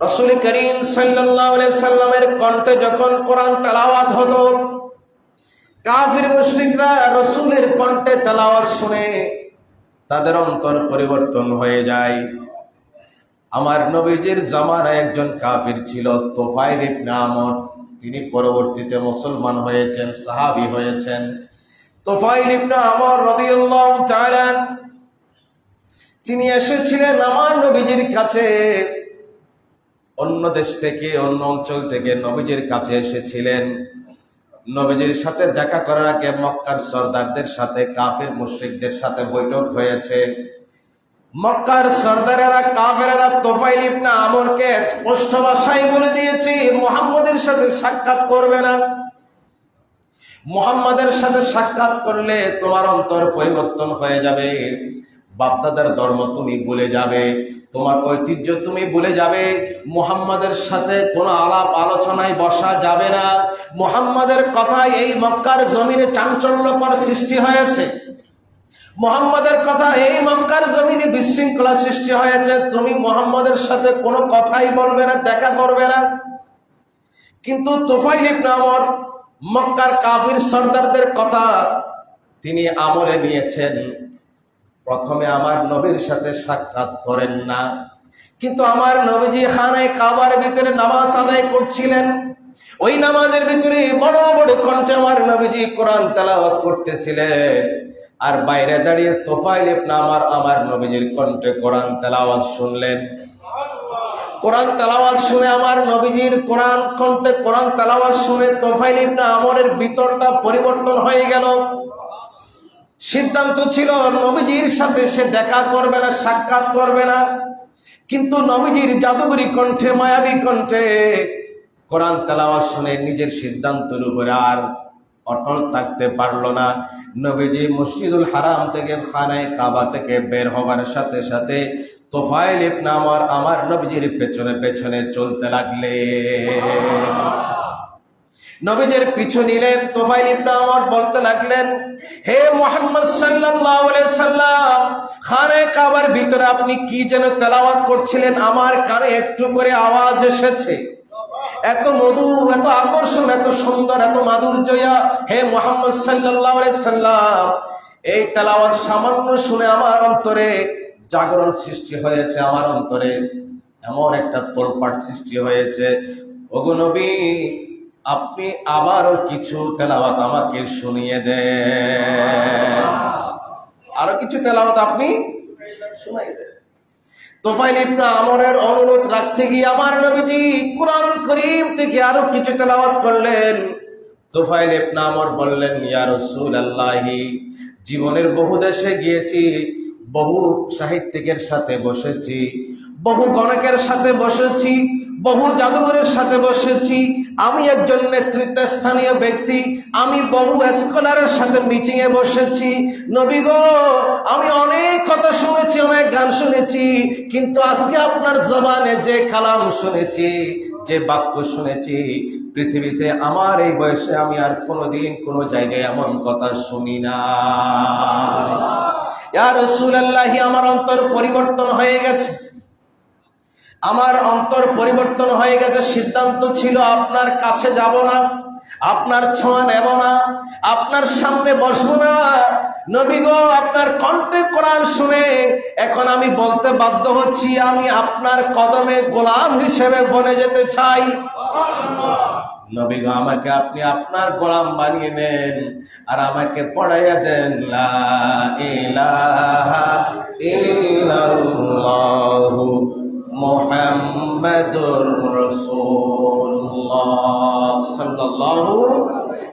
রাসূল করিম সাল্লাল্লাহু আলাইহি সাল্লামের কণ্ঠে যখন কোরআন তেলাওয়াত হতো, কাফির মুশরিকরা রাসূলের কণ্ঠে তেলাওয়াত শুনে তাদের অন্তর পরিবর্তন হয়ে যায়। আমার নবীজির জামানায় একজন কাফির ছিল, তুফাইল ইবনে আমর। তিনি পরবর্তীতে মুসলমান হয়েছেন, সাহাবী হয়েছেন। তুফাইল ইবনে আমর রাদিয়াল্লাহু তাআলা তিনি এসেছিলেন আমার নবীজির কাছে। অন্য দেশ থেকে, অন্য অঞ্চল থেকে নবীজির কাছে এসেছিলেন। নবীজির সাথে দেখা করার আগে মক্কার সর্দারদের সাথে, কাফির মুশরিকদের সাথে বৈঠক হয়েছে। মক্কার সর্দারেরা, কাফেরেরা তুফাইল ইবনে আমরকে স্পষ্ট ভাষায় বলে দিয়েছে, মুহাম্মদের সাথে সাক্ষাৎ করবে না। মুহাম্মাদের সাথে সাক্ষাৎ করলে তোমার অন্তর পরিবর্তন হয়ে যাবে, বাপদাদার ধর্ম তুমি ভুলে যাবে, তোমার ঐতিহ্য তুমি ভুলে যাবে। মুহাম্মাদের সাথে কোনো আলাপ আলোচনায় বসা যাবে না। মুহাম্মাদের কথায় এই মক্কার জমিনে চাঞ্চল্যকর সৃষ্টি হয়েছে, মুহাম্মাদের কথা এই মক্কার জমিনে বিশৃঙ্খলা সৃষ্টি হয়েছে। তুমি মুহাম্মাদের সাথে কোনো কথাই বলবে না, দেখা করবে না। কিন্তু তুফাইল ইবনে আমর মক্কার কাফির সর্দারদের কথা তিনি আমলে নিয়েছেন। প্রথমে আমার নবীর সাথে সাক্ষাৎ করেন না, কিন্তু আমার নবীজি খানায় কাবার ভিতরে নামাজ আদায় করছিলেন। ওই নামাজের ভিতরে বড় বড় কণ্ঠে আমার নবীজি কোরআন তেলাওয়াত করতেছিলেন, আর বাইরে দাঁড়িয়ে তুফাইল ইবনে আমর আমার নবীজির কণ্ঠে কোরআন তেলাওয়াত শুনলেন। কোরআন তেলাওয়াত শুনে আমার নবীজির কোরআন কণ্ঠে কোরআন তেলাওয়াত শুনে তুফাইল ইবনে আমরের ভিতরটা পরিবর্তন হয়ে গেল। সিদ্ধান্ত ছিল নবীজির সাথে সে দেখা করবে না, সাক্ষাৎ করবে না। কিন্তু নবীজির জাদুকরী কণ্ঠে, মায়াবী কণ্ঠে কোরআন তেলাওয়াত শুনে নিজের সিদ্ধান্তের উপরে আর অটল থাকতে পারলো না। নবীজি মসজিদুল হারাম থেকে, খানায় কাবা থেকে বের হবার সাথে সাথে তুফাইল ইবনে আমর আমার নবীজির পেছনে পেছনে চলতে লাগলেন। নবীজির পিছু নিলেন। তুফাইল ইবনে আমর বলতে লাগলেন, হে মুহাম্মদ সাল্লাল্লাহু আলাইহি সাল্লাম, খানায় কাবার ভিতরে আপনি কি যেন তেলাওয়াত করছিলেন, আমার কানে একটু করে আওয়াজ এসেছে। এত মধু, এত আকর্ষণ, এত সুন্দর, এত মাধুর্যয়া। হে মুহাম্মদ সাল্লাল্লাহু আলাইহি সাল্লাম, এই তেলাওয়াত সামান্য শুনে আমার অন্তরে জাগরণ সৃষ্টি হয়েছে, আমার অন্তরে এমন একটা তোলপাট সৃষ্টি হয়েছে। ওগো নবী, আপনি আবারও কিছু তেলাওয়াত আমাকে শুনিয়ে দেন, আরো কিছু তেলাওয়াত আপনি শুনিয়ে দেন। তুফাইল ইবনে আমরের অনুরোধ রাখতে গিয়ে আমার নবীজি কুরআনুল কারীম থেকে আরো কিছু তেলাওয়াত করলেন। তুফাইল ইবনে আমর বললেন, ইয়া রাসূলুল্লাহি, জীবনের বহু দেশে গিয়েছি, বহু সাহিত্যিকের সাথে বসেছি, বহু গণকের সাথে বসেছি, বহু জাদুঘরের সাথে বসেছি। আমি একজন নেতৃত্বস্থানীয় ব্যক্তি, আমি বহু স্কলারের সাথে মিটিং এ বসেছি। নবী গো, আমি অনেক কথা শুনেছি, অনেক গান শুনেছি, কিন্তু আজকে আপনার জবানে যে কালাম শুনেছি, যে বাক্য শুনেছি, পৃথিবীতে আমার এই বয়সে আমি আর কোনোদিন কোনো জায়গায় এমন কথা শুনি না। ইয়া রাসূলুল্লাহ, আমার অন্তর পরিবর্তন হয়ে গেছে, আমার অন্তর পরিবর্তন হয়ে গেছে। সিদ্ধান্ত ছিল আপনার কাছে যাব না, আপনার ছোঁয়া নেব না, আপনার সামনে বসবো না। নবী গো, আপনার কণ্ঠে কোরআন শুনে এখন আমি বলতে বাধ্য হচ্ছি, আমি আপনার কদমে গোলাম হিসেবে বনে যেতে চাই। নবী গো, আমাকে আপনি আপনার গোলাম বানিয়ে নেন, আর আমাকে পড়াইয়া দেন লা ইলাহা ইল্লাল্লাহু মুহাম্মাদুর রাসূলুল্লাহ সাল্লাল্লাহু